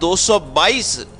222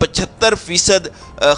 75%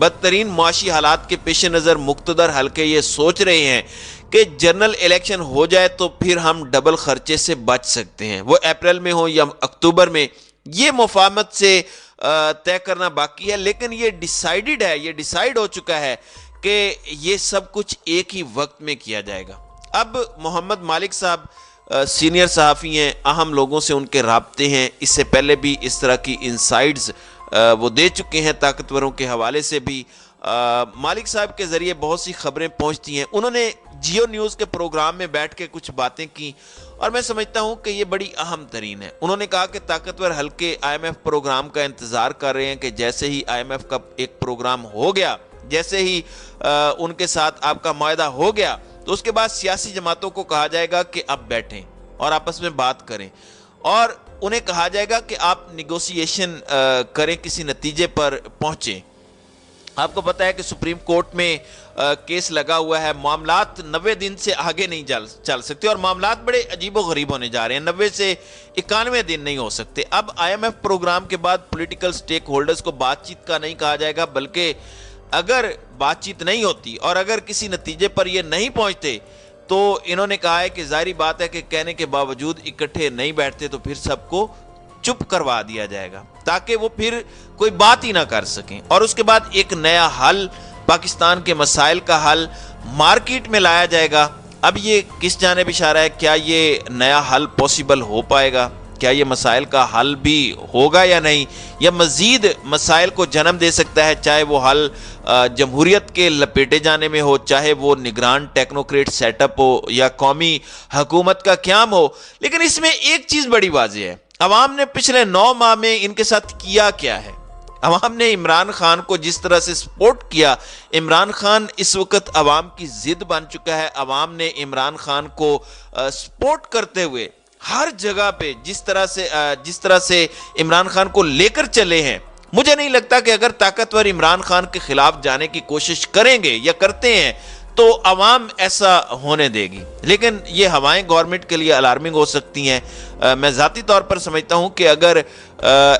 بدترین معاشی حالات کے پیش نظر مقتدر حلقے یہ سوچ رہے ہیں کہ جنرل الیکشن ہو جائے تو پھر ہم ڈبل خرچے سے بچ سکتے ہیں، وہ اپریل میں ہو یا اکتوبر میں، یہ مفاہمت سے طے کرنا باقی ہے، لیکن یہ ڈیسائیڈڈ ہے، یہ ڈیسائیڈ ہو چکا ہے کہ یہ سب کچھ ایک ہی وقت میں کیا جائے گا۔ اب محمد مالک صاحب سینئر صحافی ہیں، اہم لوگوں سے ان کے رابطے ہیں، اس سے پہلے بھی اس طرح کی انسائیڈز وہ دے چکے ہیں، طاقتوروں کے حوالے سے بھی مالک صاحب کے ذریعے بہت سی خبریں پہنچتی ہیں۔ انہوں نے جیو نیوز کے پروگرام میں بیٹھ کے کچھ باتیں کی اور میں سمجھتا ہوں کہ یہ بڑی اہم ترین ہے۔ انہوں نے کہا کہ طاقتور حلقے آئی ایم ایف پروگرام کا انتظار کر رہے ہیں کہ جیسے ہی آئی ایم ایف کا ایک پروگرام ہو گیا، جیسے ہی ان کے ساتھ آپ کا معاہدہ ہو گیا، تو اس کے بعد سیاسی جماعتوں کو کہا جائے گا کہ اب بیٹھیں اور آپس میں بات کریں، اور انہیں کہا جائے گا کہ آپ نیگوسیشن کریں، کسی نتیجے پر پہنچیں۔ آپ کو پتا ہے کہ سپریم کورٹ میں کیس لگا ہوا ہے، معاملات 90 دن سے آگے نہیں چل سکتے، اور معاملات بڑے عجیب و غریب ہونے جا رہے ہیں، 90 سے 91 دن نہیں ہو سکتے۔ اب آئی ایم ایف پروگرام کے بعد پولیٹیکل سٹیک ہولڈرز کو بات چیت کا نہیں کہا جائے گا، بلکہ اگر بات چیت نہیں ہوتی اور اگر کسی نتیجے پر یہ نہیں پہنچتے تو انہوں نے کہا ہے کہ ظاہری بات ہے کہ کہنے کے باوجود اکٹھے نہیں بیٹھتے تو پھر سب کو چپ کروا دیا جائے گا تاکہ وہ پھر کوئی بات ہی نہ کر سکیں، اور اس کے بعد ایک نیا حل، پاکستان کے مسائل کا حل مارکیٹ میں لایا جائے گا۔ اب یہ کس جانب اشارہ ہے؟ کیا یہ نیا حل پاسبل ہو پائے گا؟ کیا یہ مسائل کا حل بھی ہوگا یا نہیں، یا مزید مسائل کو جنم دے سکتا ہے؟ چاہے وہ حل جمہوریت کے لپیٹے جانے میں ہو، چاہے وہ نگران ٹیکنوکریٹ سیٹ اپ ہو، یا قومی حکومت کا قیام ہو، لیکن اس میں ایک چیز بڑی واضح ہے، عوام نے پچھلے 9 ماہ میں ان کے ساتھ کیا ہے۔ عوام نے عمران خان کو جس طرح سے سپورٹ کیا، عمران خان اس وقت عوام کی ضد بن چکا ہے۔ عوام نے عمران خان کو سپورٹ کرتے ہوئے ہر جگہ پہ جس طرح سے عمران خان کو لے کر چلے ہیں، مجھے نہیں لگتا کہ اگر طاقتور عمران خان کے خلاف جانے کی کوشش کریں گے یا کرتے ہیں تو عوام ایسا ہونے دے گی، لیکن یہ ہوائیں گورنمنٹ کے لیے الارمنگ ہو سکتی ہیں۔ میں ذاتی طور پر سمجھتا ہوں کہ اگر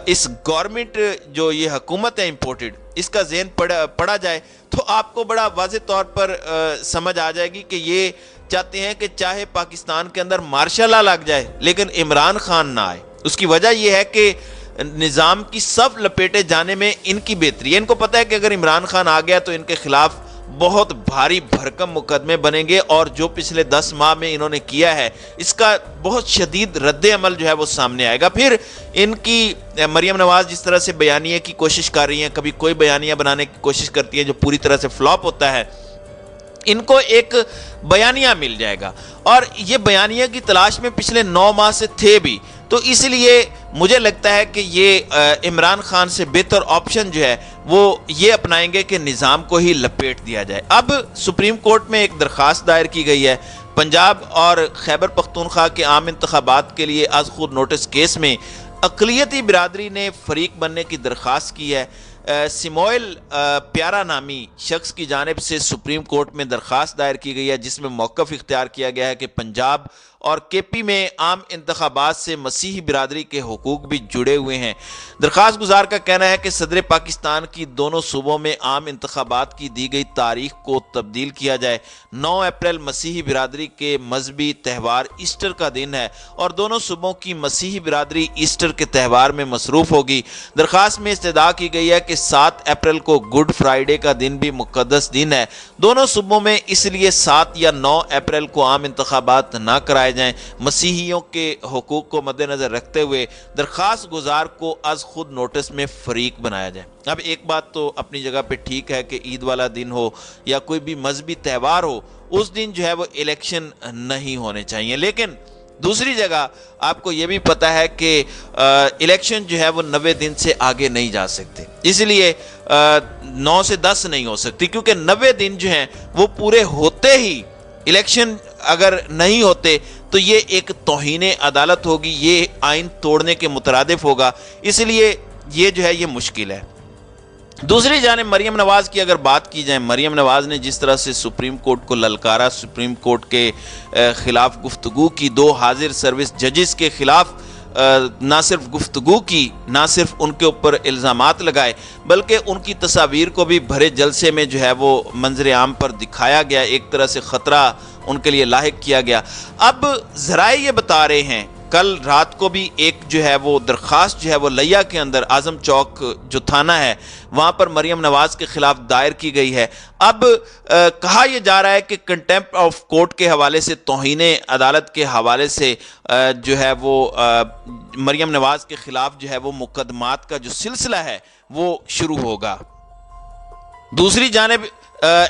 اس گورنمنٹ جو یہ حکومت ہے امپورٹڈ، اس کا ذہن پڑا جائے تو آپ کو بڑا واضح طور پر سمجھ آ جائے گی کہ یہ چاہتے ہیں کہ چاہے پاکستان کے اندر مارشل لا لگ جائے لیکن عمران خان نہ آئے۔ اس کی وجہ یہ ہے کہ نظام کی صف لپیٹے جانے میں ان کی بہتری ہے۔ ان کو پتہ ہے کہ اگر عمران خان آ گیا تو ان کے خلاف بہت بھاری بھرکم مقدمے بنیں گے، اور جو پچھلے 10 ماہ میں انہوں نے کیا ہے اس کا بہت شدید رد عمل جو ہے وہ سامنے آئے گا۔ پھر ان کی مریم نواز جس طرح سے بیانیے کی کوشش کر رہی ہیں، کبھی کوئی بیانیہ بنانے کی کوشش کرتی ہے جو پوری طرح سے فلاپ ہوتا ہے، ان کو ایک بیانیہ مل جائے گا، اور یہ بیانیہ کی تلاش میں پچھلے 9 ماہ سے تھے بھی، تو اس لیے مجھے لگتا ہے کہ یہ عمران خان سے بہتر آپشن جو ہے وہ یہ اپنائیں گے کہ نظام کو ہی لپیٹ دیا جائے۔ اب سپریم کورٹ میں ایک درخواست دائر کی گئی ہے پنجاب اور خیبر پختونخوا کے عام انتخابات کے لیے از خود نوٹس کیس میں اقلیتی برادری نے فریق بننے کی درخواست کی ہے۔ سموئل پیارا نامی شخص کی جانب سے سپریم کورٹ میں درخواست دائر کی گئی ہے جس میں موقف اختیار کیا گیا ہے کہ پنجاب اور کے پی میں عام انتخابات سے مسیحی برادری کے حقوق بھی جڑے ہوئے ہیں۔ درخواست گزار کا کہنا ہے کہ صدر پاکستان کی دونوں صوبوں میں عام انتخابات کی دی گئی تاریخ کو تبدیل کیا جائے۔ 9 اپریل مسیحی برادری کے مذہبی تہوار ایسٹر کا دن ہے اور دونوں صوبوں کی مسیحی برادری ایسٹر کے تہوار میں مصروف ہوگی۔ درخواست میں استدعا کی گئی ہے کہ 7 اپریل کو گڈ فرائیڈے کا دن بھی مقدس دن ہے۔ دونوں صوبوں میں اس لیے 7 یا 9 اپریل کو عام انتخابات نہ کرائے جائیں۔ مسیحیوں کے حقوق کو مد نظر رکھتے ہوئے درخواست گزار کو از خود نوٹس میں فریق بنایا جائے۔ اب ایک بات تو اپنی جگہ پہ ٹھیک ہے کہ عید والا دن ہو یا کوئی بھی مذہبی تہوار ہو، اس دن جو ہے وہ الیکشن نہیں ہونے چاہیے، لیکن دوسری جگہ آپ کو یہ بھی پتا ہے کہ الیکشن جو ہے وہ 90 دن سے آگے نہیں جا سکتے، اس لیے 9 سے 10 نہیں ہو سکتی، کیونکہ 90 دن جو ہیں وہ پورے ہوتے ہی الیکشن اگر نہیں ہوتے تو یہ ایک توہین عدالت ہوگی، یہ آئین توڑنے کے مترادف ہوگا، اس لیے یہ جو ہے یہ مشکل ہے۔ دوسری جانب مریم نواز کی اگر بات کی جائے، مریم نواز نے جس طرح سے سپریم کورٹ کو للکارا، سپریم کورٹ کے خلاف گفتگو کی، 2 حاضر سروس ججز کے خلاف نہ صرف گفتگو کی، نہ صرف ان کے اوپر الزامات لگائے، بلکہ ان کی تصاویر کو بھی بھرے جلسے میں جو ہے وہ منظر عام پر دکھایا گیا، ایک طرح سے خطرہ ان کے لیے لاحق کیا گیا۔ اب ذرائع یہ بتا رہے ہیں، کل رات کو بھی ایک جو ہے وہ درخواست جو ہے وہ لیا کے اندر اعظم چوک جو تھانہ ہے وہاں پر مریم نواز کے خلاف دائر کی گئی ہے۔ اب کہا یہ جا رہا ہے کہ کنٹیمپٹ آف کورٹ کے حوالے سے، توہین عدالت کے حوالے سے جو ہے وہ مریم نواز کے خلاف جو ہے وہ مقدمات کا جو سلسلہ ہے وہ شروع ہوگا۔ دوسری جانب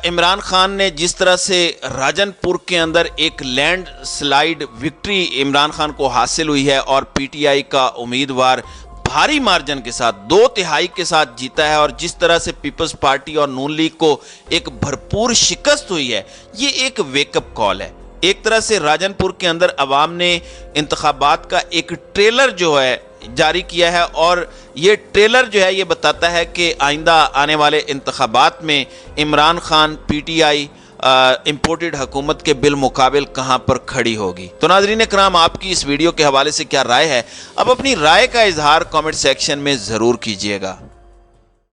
عمران خان نے جس طرح سے راجن پور کے اندر ایک landslide victory Imran Khan کو حاصل ہوئی ہے اور پی ٹی آئی کا امیدوار بھاری مارجن کے ساتھ 2/3 کے ساتھ جیتا ہے، اور جس طرح سے پیپلز پارٹی اور نون لیگ کو ایک بھرپور شکست ہوئی ہے، یہ ایک ویک اپ کال ہے۔ ایک طرح سے راجن پور کے اندر عوام نے انتخابات کا ایک ٹریلر جو ہے جاری کیا ہے، اور یہ ٹریلر جو ہے یہ بتاتا ہے کہ آئندہ آنے والے انتخابات میں Imran Khan P T I imported حکومت کے بالمقابل کہاں پر کھڑی ہوگی۔ تو ناظرین کرام، آپ کی اس ویڈیو کے حوالے سے کیا رائے ہے؟ اب اپنی رائے کا اظہار کامنٹ سیکشن میں ضرور کیجیے گا۔